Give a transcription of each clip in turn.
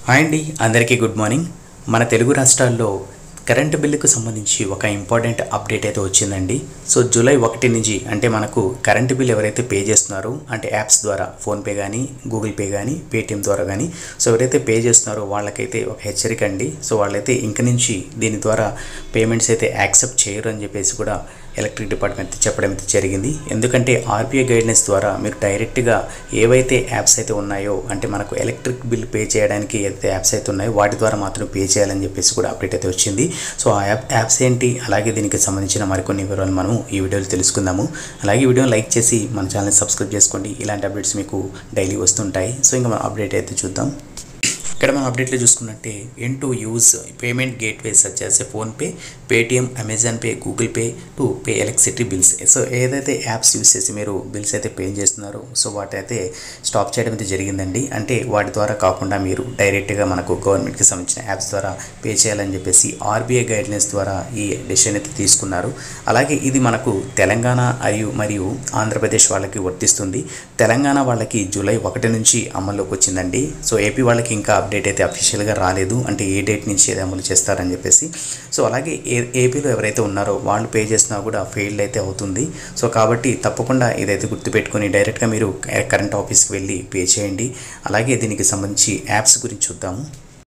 Hi అండి, అందరికీ good morning. మన తెలుగు రాష్ట్రాల్లో కరెంటు బిల్లుకు సంబంధించి ఒక ఇంపార్టెంట్ అప్డేట్ అయితే వచ్చిందండి. సో జూలై 1 నుంచి అంటే మనకు కరెంటు బిల్ ఎవరైతే పే చేస్తున్నారో అంటే యాప్స్ ద్వారా ఫోన్పే కానీ గూగుల్ పే కానీ పేటిఎం ద్వారా కానీ సో ఎవరైతే పే చేస్తున్నారో వాళ్ళకైతే ఒక హెచ్చరిక అండి. సో వాళ్ళైతే ఇంక నుంచి దీని ద్వారా పేమెంట్స్ అయితే యాక్సెప్ట్ చేయరు అని చెప్పేసి కూడా ఎలక్ట్రిక్ డిపార్ట్మెంట్ చెప్పడం అయితే జరిగింది. ఎందుకంటే ఆర్బీఐ గైడ్లైన్స్ ద్వారా మీరు డైరెక్ట్గా ఏవైతే యాప్స్ అయితే ఉన్నాయో అంటే మనకు ఎలక్ట్రిక్ బిల్ పే చేయడానికి ఏదైతే యాప్స్ అయితే ఉన్నాయో వాటి ద్వారా మాత్రం పే చేయాలని చెప్పేసి కూడా అప్డేట్ అయితే వచ్చింది. సో ఆ యాప్స్ ఏంటి, అలాగే దీనికి సంబంధించిన మరికొన్ని వివరాలు మనం ఈ వీడియోలో తెలుసుకుందాము. అలాగే ఈ వీడియోని లైక్ చేసి మన ఛానల్ని సబ్స్క్రైబ్ చేసుకోండి. ఇలాంటి అప్డేట్స్ మీకు డైలీ వస్తుంటాయి. సో ఇంకా మనం అప్డేట్ అయితే చూద్దాం. ఇక్కడ మనం అప్డేట్లో చూసుకున్నట్టే to use payment gateway such as PhonePe, Paytm, Amazon pay, Google pay to pay electricity bills. So ఏదైతే యాప్స్ యూజ్ చేసి మీరు బిల్స్ అయితే పే చేస్తున్నారో సో వాటి అయితే స్టాప్ చేయడం అయితే జరిగిందండి. అంటే వాటి ద్వారా కాకుండా మీరు డైరెక్ట్గా మనకు గవర్నమెంట్కి సంబంధించిన యాప్స్ ద్వారా పే చేయాలని చెప్పేసి ఆర్బీఐ గైడ్లైన్స్ ద్వారా ఈ డెసిషన్ అయితే తీసుకున్నారు. అలాగే ఇది మనకు తెలంగాణ మరియు ఆంధ్రప్రదేశ్ వాళ్ళకి వర్తిస్తుంది. తెలంగాణ వాళ్ళకి జూలై 1 నుంచి అమల్లోకి వచ్చిందండి. సో ఏపీ వాళ్ళకి ఇంకా అప్డేట్ అయితే అఫీషియల్గా రాలేదు, అంటే ఏ డేట్ నుంచి ఏది అమలు చేస్తారని చెప్పేసి. సో అలాగే ఏపీలో ఎవరైతే ఉన్నారో వాళ్ళు పే చేసినా కూడా ఫెయిల్డ్ అయితే అవుతుంది. సో కాబట్టి తప్పకుండా ఇదైతే గుర్తుపెట్టుకొని డైరెక్ట్గా మీరు కరెంట్ ఆఫీస్కి వెళ్ళి పే చేయండి. అలాగే దీనికి సంబంధించి యాప్స్ గురించి చూద్దాము.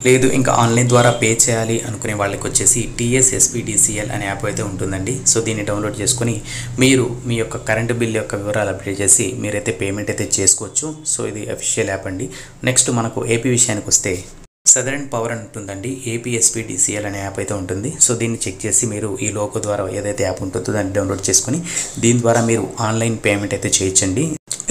లేదు ఇంకా ఆన్లైన్ ద్వారా పే చేయాలి అనుకునే వాళ్ళకి వచ్చేసి TSSPDCL అనే యాప్ అయితే ఉంటుందండి. సో దీన్ని డౌన్లోడ్ చేసుకొని మీరు మీ యొక్క కరెంటు బిల్ యొక్క వివరాలు అప్డేట్ చేసి మీరైతే పేమెంట్ అయితే చేసుకోవచ్చు. సో ఇది అఫీషియల్ యాప్ అండి. నెక్స్ట్ మనకు ఏపీ విషయానికి వస్తే సదరన్ పవర్ అని ఉంటుందండి. APSPDCL అనే యాప్ అయితే ఉంటుంది. సో దీన్ని చెక్ చేసి మీరు ఈ లోగో ద్వారా ఏదైతే యాప్ ఉంటుందో దాన్ని డౌన్లోడ్ చేసుకొని దీని ద్వారా మీరు ఆన్లైన్ పేమెంట్ అయితే చేయొచ్చండి.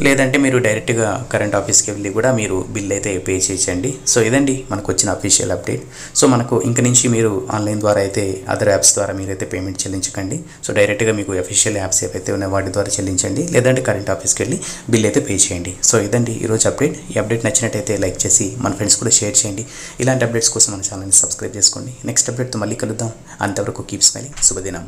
లేదంటే మీరు డైరెక్ట్గా కరెంట్ ఆఫీస్కి వెళ్ళి కూడా మీరు బిల్ అయితే పే చేయొచ్చండి. సో ఇదండి మనకు వచ్చిన అఫీషియల్ అప్డేట్. సో మనకు ఇంక నుంచి మీరు ఆన్లైన్ ద్వారా అయితే అదర్ యాప్స్ ద్వారా మీరైతే పేమెంట్ చెల్లించకండి. సో డైరెక్ట్గా మీకు అఫీషియల్ యాప్స్ ఏవైతే ఉన్నాయో వాటి ద్వారా చెల్లించండి, లేదంటే కరెంట్ ఆఫీస్కి వెళ్ళి బిల్ అయితే పే చేయండి. సో ఇదండి ఈరోజు అప్డేట్. ఈ అప్డేట్ నచ్చినట్టయితే లైక్ చేసి మన ఫ్రెండ్స్ కూడా షేర్ చేయండి. ఇలాంటి అప్డేట్స్ కోసం మన ఛానల్ని సబ్స్క్రైబ్ చేసుకోండి. నెక్స్ట్ అప్డేట్తో మళ్ళీ కలుద్దాం. అంతవరకు కీప్ స్మైలింగ్. శుభదినం.